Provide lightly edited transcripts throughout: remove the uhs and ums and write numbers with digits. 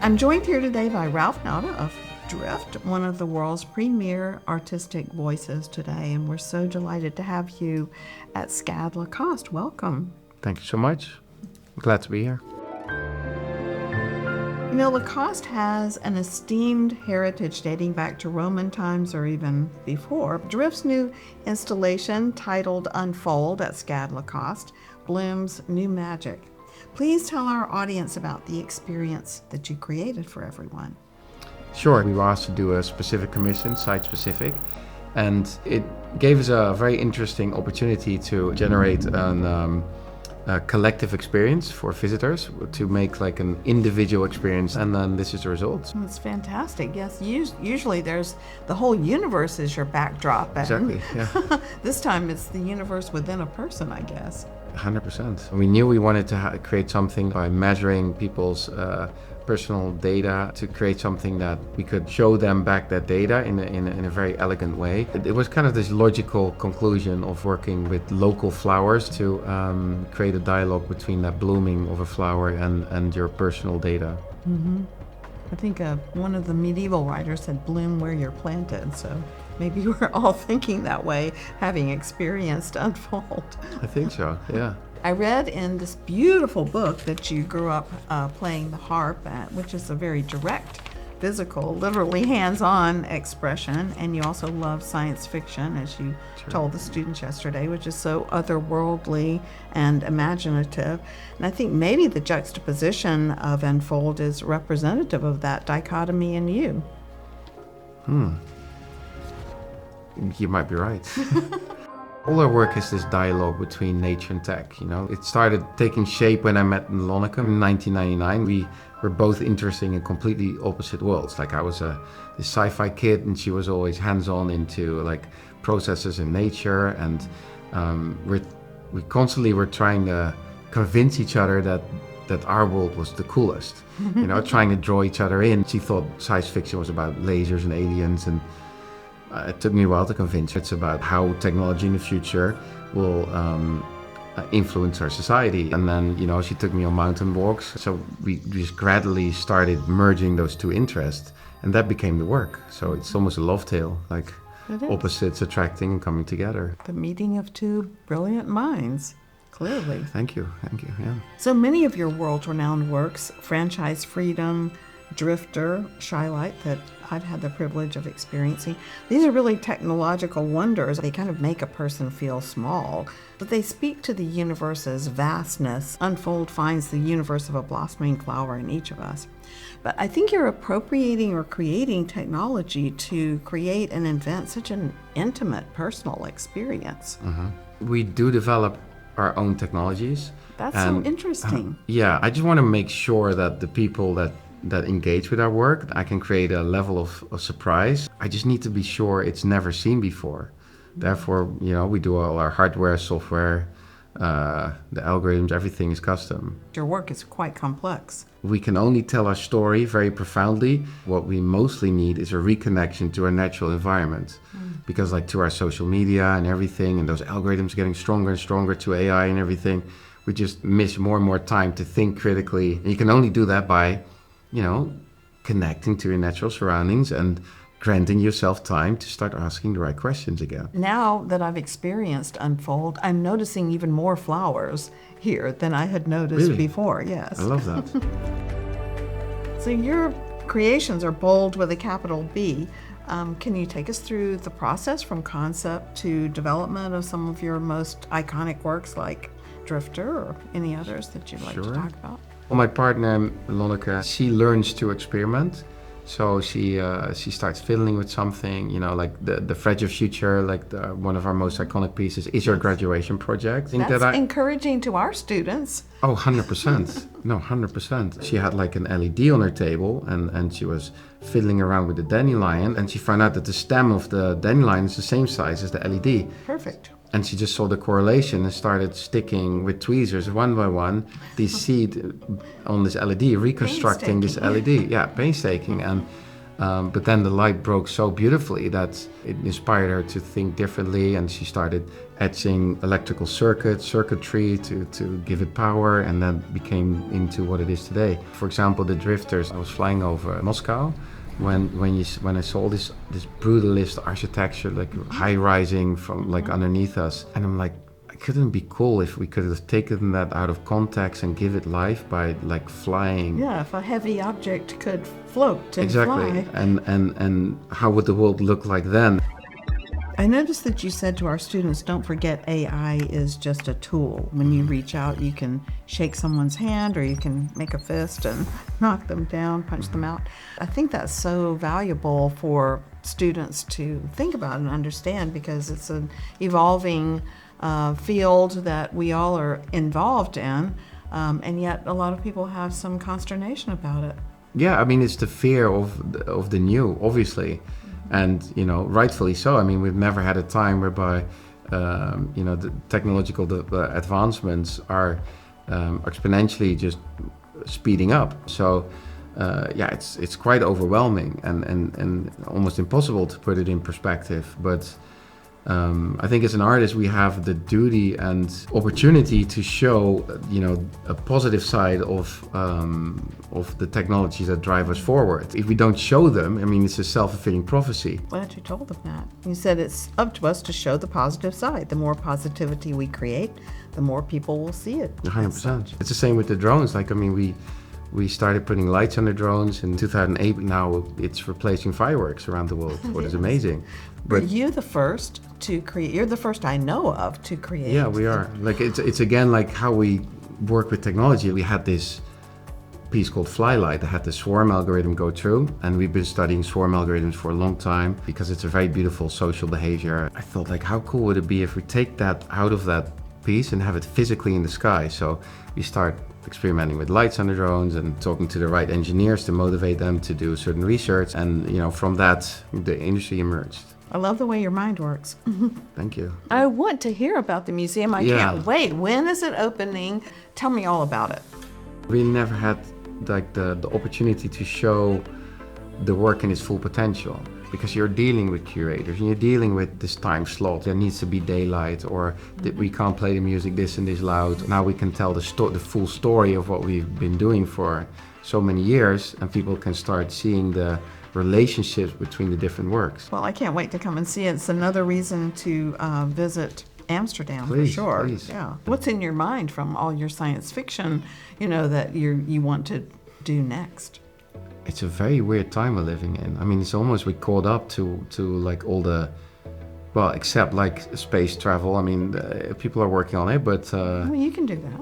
I'm joined here today by Ralph Nauta of Drift, one of the world's premier artistic voices today, and we're so delighted to have you at SCAD Lacoste. Welcome. Thank you so much. I'm glad to be here. You know, Lacoste has an esteemed heritage dating back to Roman times or even before. Drift's new installation, titled Unfold at SCAD Lacoste, blooms new magic. Please tell our audience about the experience that you created for everyone. Sure. We were asked to do a specific commission, site-specific, and it gave us a very interesting opportunity to generate a collective experience for visitors, to make like an individual experience, and then this is the result. That's fantastic. Yes, usually there's the whole universe is your backdrop. Exactly, yeah. This time it's the universe within a person, I guess. 100%. We knew we wanted to create something by measuring people's personal data, to create something that we could show them back that data in a very elegant way. It was kind of this logical conclusion of working with local flowers to create a dialogue between that blooming of a flower and your personal data. Mm-hmm. I think one of the medieval writers said, bloom where you're planted, so maybe we're all thinking that way, having experienced Unfold. I think so, yeah. I read in this beautiful book that you grew up playing the harp, which is a very direct, physical, literally hands-on expression, and you also love science fiction, as you told the students yesterday, which is so otherworldly and imaginative. And I think maybe the juxtaposition of Unfold is representative of that dichotomy in you. You might be right. All our work is this dialogue between nature and tech, you know. It started taking shape when I met Lonneke in 1999. We were both interested in completely opposite worlds. Like I was this sci-fi kid and she was always hands-on into like processes in nature, and we constantly were trying to convince each other that our world was the coolest. You know, trying to draw each other in. She thought science fiction was about lasers and aliens, and it took me a while to convince her. It's about how technology in the future will influence our society. And then, you know, she took me on mountain walks. So we just gradually started merging those two interests, and that became the work. So it's almost a love tale, like opposites attracting and coming together. The meeting of two brilliant minds, clearly. Thank you, yeah. So many of your world-renowned works, Franchise Freedom, Drifter, Shylight, that I've had the privilege of experiencing. These are really technological wonders. They kind of make a person feel small, but they speak to the universe's vastness. Unfold finds the universe of a blossoming flower in each of us. But I think you're appropriating or creating technology to create and invent such an intimate, personal experience. Mm-hmm. We do develop our own technologies. That's so interesting. Yeah, I just want to make sure that the people that engage with our work, I can create a level of surprise. I just need to be sure it's never seen before. Therefore, you know, we do all our hardware, software, the algorithms, everything is custom. Your work is quite complex. We can only tell our story very profoundly. What we mostly need is a reconnection to our natural environment. Because like to our social media and everything, and those algorithms getting stronger and stronger, to AI and everything, we just miss more and more time to think critically. And you can only do that by, you know, connecting to your natural surroundings and granting yourself time to start asking the right questions again. Now that I've experienced Unfold, I'm noticing even more flowers here than I had noticed before, yes. I love that. So your creations are bold with a capital B. Can you take us through the process from concept to development of some of your most iconic works like Drifter or any others that you'd like to talk about? Well, my partner, Lonneke, she learns to experiment. So she starts fiddling with something, you know, like the Fragile Future, like one of our most iconic pieces is your graduation project. That's encouraging to our students. Oh, 100%. No, 100%. She had like an LED on her table and she was fiddling around with the dandelion, and she found out that the stem of the dandelion is the same size as the LED. Perfect. And she just saw the correlation and started sticking with tweezers one by one these seed on this LED, reconstructing this LED. Yeah, painstaking. And But then the light broke so beautifully that it inspired her to think differently, and she started etching electrical circuitry to give it power, and then became into what it is today. For example, the drifters. I was flying over Moscow when I saw this brutalist architecture, like high rising from like underneath us, and I'm like, couldn't it be cool if we could have taken that out of context and give it life by like flying? Yeah, if a heavy object could float and exactly. fly. And how would the world look like then? I noticed that you said to our students, don't forget AI is just a tool. When you reach out, you can shake someone's hand or you can make a fist and knock them down, punch them out. I think that's so valuable for students to think about and understand, because it's an evolving field that we all are involved in, and yet a lot of people have some consternation about it. Yeah, I mean, it's the fear of the new, obviously. And, rightfully so. I mean, we've never had a time whereby, the technological advancements are exponentially just speeding up. So, it's quite overwhelming and almost impossible to put it in perspective. But I think as an artist, we have the duty and opportunity to show, a positive side of the technologies that drive us forward. If we don't show them, I mean, it's a self-fulfilling prophecy. Glad you told them that. You said it's up to us to show the positive side. The more positivity we create, the more people will see it. 100%. It's the same with the drones. Like, I mean, we started putting lights on the drones in 2008. Now it's replacing fireworks around the world, what is amazing. But are you the first to create? You're the first I know of to create. Yeah, we are. Like, it's again like how we work with technology. We had this piece called Flylight that had the swarm algorithm go through, and we've been studying swarm algorithms for a long time because it's a very beautiful social behavior. I thought, like, how cool would it be if we take that out of that piece and have it physically in the sky? So we start experimenting with lights on the drones and talking to the right engineers to motivate them to do certain research, and from that the industry emerged. I love the way your mind works. Thank you. I want to hear about the museum. I can't wait. When is it opening? Tell me all about it. We never had like the opportunity to show the work in its full potential, because you're dealing with curators and you're dealing with this time slot. There needs to be daylight, or that we can't play the music this and this loud. Now we can tell the full story of what we've been doing for so many years, and people can start seeing the relationships between the different works. Well, I can't wait to come and see it. It's another reason to visit Amsterdam, please, for sure. Please. Yeah. What's in your mind from all your science fiction, that you want to do next? It's a very weird time we're living in. I mean, it's almost we're caught up to like all the, well, except like space travel. I mean, people are working on it, but You can do that.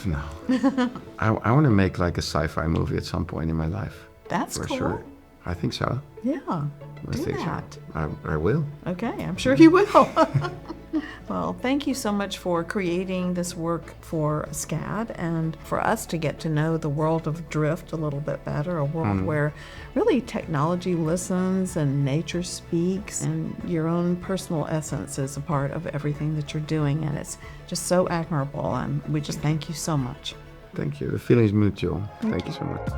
No. I want to make like a sci-fi movie at some point in my life. That's for cool. sure. I think so. Yeah. I Do think that. so. I will. Okay, I'm sure you will. Well, thank you so much for creating this work for SCAD and for us to get to know the world of drift a little bit better, a world where really technology listens and nature speaks, and your own personal essence is a part of everything that you're doing, and it's just so admirable, and we just thank you so much. Thank you. The feeling is mutual. Thank you so much.